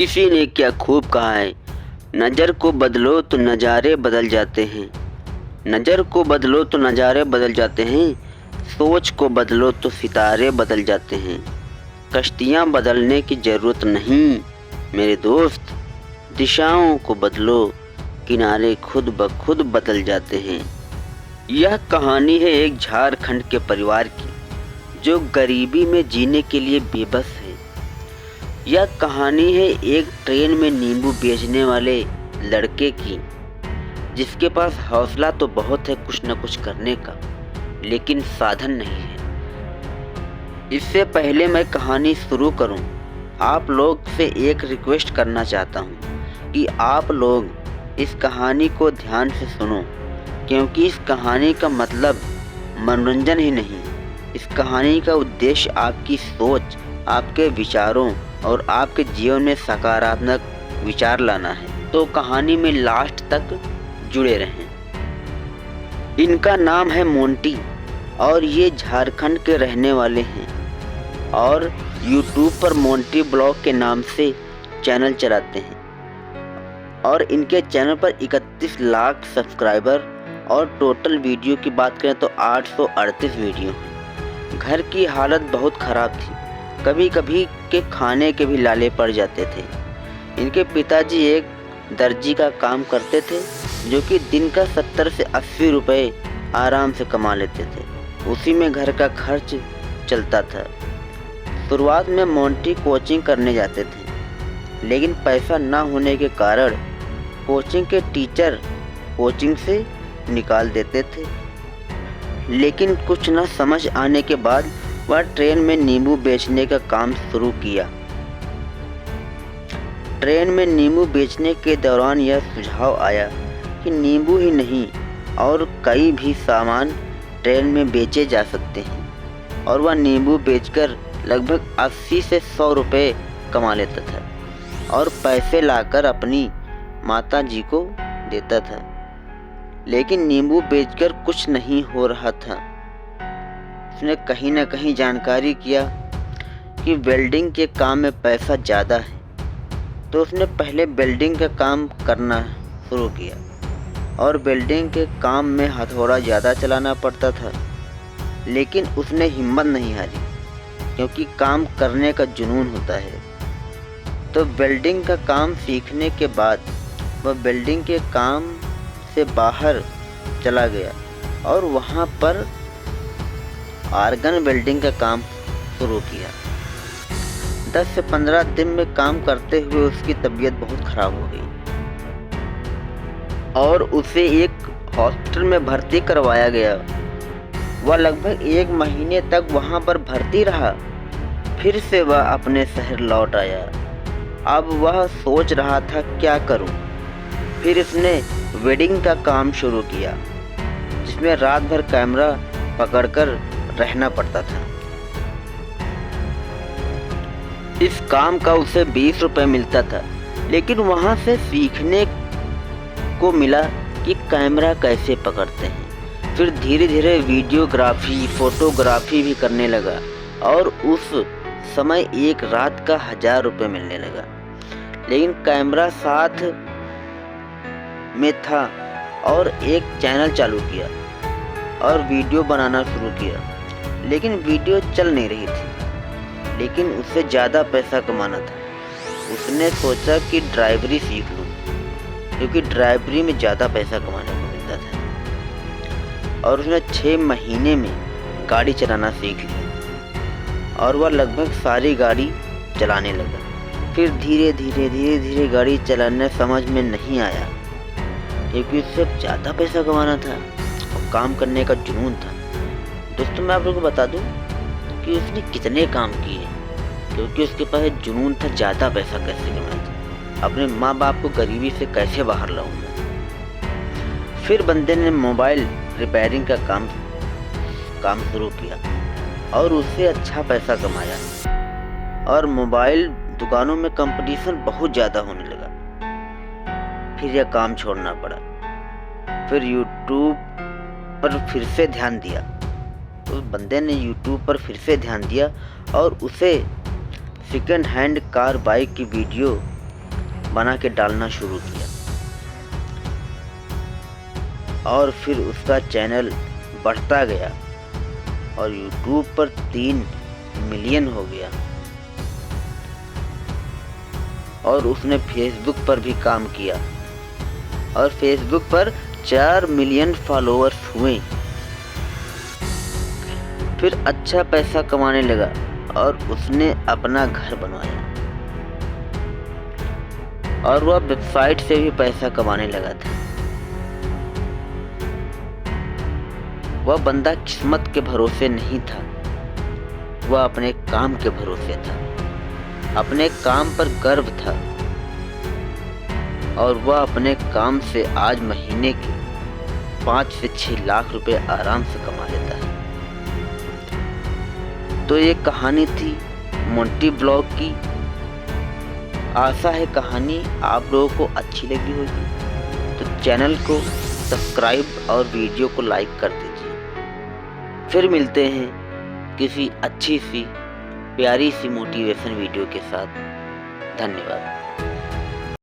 किसी ने क्या खूब कहा है, नज़र को बदलो तो नज़ारे बदल जाते हैं। नज़र को बदलो तो नज़ारे बदल जाते हैं, सोच को बदलो तो सितारे बदल जाते हैं। कश्तियाँ बदलने की ज़रूरत नहीं मेरे दोस्त, दिशाओं को बदलो, किनारे खुद ब खुद बदल जाते हैं। यह कहानी है एक झारखंड के परिवार की जो गरीबी में जीने के लिए बेबस है। यह कहानी है एक ट्रेन में नींबू बेचने वाले लड़के की, जिसके पास हौसला तो बहुत है कुछ न कुछ करने का, लेकिन साधन नहीं है। इससे पहले मैं कहानी शुरू करूं, आप लोग से एक रिक्वेस्ट करना चाहता हूं कि आप लोग इस कहानी को ध्यान से सुनो, क्योंकि इस कहानी का मतलब मनोरंजन ही नहीं, इस कहानी का उद्देश्य आपकी सोच, आपके विचारों और आपके जीवन में सकारात्मक विचार लाना है। तो कहानी में लास्ट तक जुड़े रहें। इनका नाम है मोंटी और ये झारखंड के रहने वाले हैं और यूट्यूब पर मोंटी ब्लॉग के नाम से चैनल चलाते हैं और इनके चैनल पर 31 लाख सब्सक्राइबर और टोटल वीडियो की बात करें तो 838 वीडियो हैं। घर की हालत बहुत ख़राब थी, कभी कभी के खाने के भी लाले पड़ जाते थे। इनके पिताजी एक दर्जी का काम करते थे जो कि दिन का 70 से 80 रुपए आराम से कमा लेते थे, उसी में घर का खर्च चलता था। शुरुआत में मोंटी कोचिंग करने जाते थे, लेकिन पैसा ना होने के कारण कोचिंग के टीचर कोचिंग से निकाल देते थे। लेकिन कुछ न समझ आने के बाद वह ट्रेन में नींबू बेचने का काम शुरू किया। ट्रेन में नींबू बेचने के दौरान यह सुझाव आया कि नींबू ही नहीं और कई भी सामान ट्रेन में बेचे जा सकते हैं और वह नींबू बेचकर लगभग 80 से 100 रुपये कमा लेता था और पैसे लाकर अपनी माता जी को देता था। लेकिन नींबू बेचकर कुछ नहीं हो रहा था। उसने कहीं न कहीं जानकारी किया कि वेल्डिंग के काम में पैसा ज़्यादा है, तो उसने पहले वेल्डिंग का काम करना शुरू किया और वेल्डिंग के काम में हथौड़ा ज़्यादा चलाना पड़ता था। लेकिन उसने हिम्मत नहीं हारी, क्योंकि काम करने का जुनून होता है। तो वेल्डिंग का काम सीखने के बाद वह वेल्डिंग के काम से बाहर चला गया और वहाँ पर आर्गन वेल्डिंग का काम शुरू किया। 10 से 15 दिन में काम करते हुए उसकी तबीयत बहुत खराब हो गई और उसे एक हॉस्पिटल में भर्ती करवाया गया। वह लगभग 1 महीने तक वहां पर भर्ती रहा। फिर से वह अपने शहर लौट आया। अब वह सोच रहा था क्या करूं। फिर उसने वेडिंग का काम शुरू किया, जिसमें रात भर कैमरा पकड़कर रहना पड़ता था। इस काम का उसे 20 रुपए मिलता था, लेकिन वहां से सीखने को मिला कि कैमरा कैसे पकड़ते हैं। फिर धीरे धीरे वीडियोग्राफी, फोटोग्राफी भी करने लगा और उस समय एक रात का 1000 रुपये मिलने लगा। लेकिन कैमरा साथ में था और एक चैनल चालू किया और वीडियो बनाना शुरू किया, लेकिन वीडियो चल नहीं रही थी। लेकिन उससे ज़्यादा पैसा कमाना था। उसने सोचा कि ड्राइवरी सीख लूँ, क्योंकि ड्राइवरी में ज़्यादा पैसा कमाने को मिलता था। और उसने 6 महीने में गाड़ी चलाना सीख ली और वह लगभग सारी गाड़ी चलाने लगा। फिर धीरे धीरे गाड़ी चलाने समझ में नहीं आया, क्योंकि उससे ज़्यादा पैसा कमाना था और काम करने का जुनून था। दोस्तों, मैं आप लोगों को बता दूं कि उसने कितने काम किए, क्योंकि उसके पास जुनून था ज़्यादा पैसा कैसे कमाना, अपने माँ बाप को गरीबी से कैसे बाहर लाऊंगा। फिर बंदे ने मोबाइल रिपेयरिंग का काम शुरू किया और उससे अच्छा पैसा कमाया और मोबाइल दुकानों में कंपटीशन बहुत ज़्यादा होने लगा। फिर यह काम छोड़ना पड़ा। फिर यूट्यूब पर फिर से ध्यान दिया। उस बंदे ने यूट्यूब पर फिर से ध्यान दिया और उसे सेकंड हैंड कार बाइक की वीडियो बना के डालना शुरू किया और फिर उसका चैनल बढ़ता गया और यूट्यूब पर 3 मिलियन हो गया और उसने फेसबुक पर भी काम किया और फेसबुक पर 4 मिलियन फॉलोअर्स हुए। फिर अच्छा पैसा कमाने लगा और उसने अपना घर बनवाया और वह वेबसाइट से भी पैसा कमाने लगा था। वह बंदा किस्मत के भरोसे नहीं था, वह अपने काम के भरोसे था, अपने काम पर गर्व था और वह अपने काम से आज महीने के 5 से 6 लाख रुपए आराम से कमा लेता है। तो ये कहानी थी मोंटी ब्लॉग की। आशा है कहानी आप लोगों को अच्छी लगी होगी, तो चैनल को सब्सक्राइब और वीडियो को लाइक कर दीजिए। फिर मिलते हैं किसी अच्छी सी प्यारी सी मोटिवेशन वीडियो के साथ। धन्यवाद।